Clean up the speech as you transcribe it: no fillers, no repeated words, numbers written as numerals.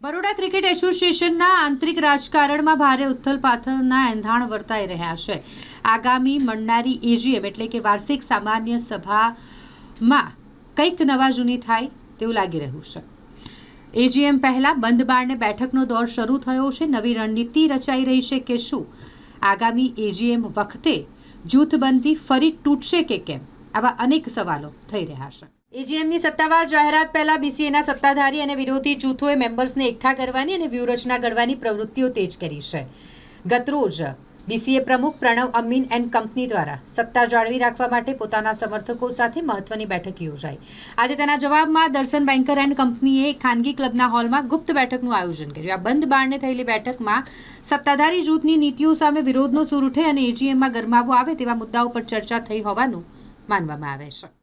Baroda cricket એસોસિએશનના આંતરિક રાજકારણમાં ભારે ઉથલપાથલના એંધાણ વર્તાઈ રહ્યા છે. આગામી મળનારી એજીએમ એટલે કે વાર્ષિક સામાન્ય સભામાં કંઈક નવા જૂની થાય તેવું લાગી રહ્યું છે. એજીએમ પહેલા બંધ બારણે બેઠકનો દોર શરૂ થયો છે. નવી રણનીતિ રચાઈ રહી છે કે શું આગામી એજીએમ વખતે જૂથબંધી ફરી તૂટશે કે કેમ? આવા અનેક સવાલો થઈ રહ્યા છે. એજીએમની સત્તાવાર જાહેરાત પહેલા બીસીએના સત્તાધારી અને વિરોધી જૂથોએ મેમ્બર્સને એકઠા કરવાની અને વ્યૂહરચના ઘડવાની પ્રવૃત્તિઓ તેજ કરી છે. ગતરોજ બીસીએ પ્રમુખ પ્રણવ અમીન એન્ડ કંપની દ્વારા સત્તા જાળવી રાખવા માટે પોતાના સમર્થકો સાથે મહત્વની બેઠક યોજાઈ. આજે તેના જવાબમાં દર્શન બેન્કર એન્ડ કંપનીએ ખાનગી ક્લબના હોલમાં ગુપ્ત બેઠકનું આયોજન કર્યું. આ બંધ બારણે થયેલી બેઠકમાં સત્તાધારી જૂથની નીતિઓ સામે વિરોધનો સૂર ઉઠે અને એજીએમમાં ગરમાવો આવે તેવા મુદ્દાઓ પર ચર્ચા થઈ હોવાનું માનવામાં આવે છે.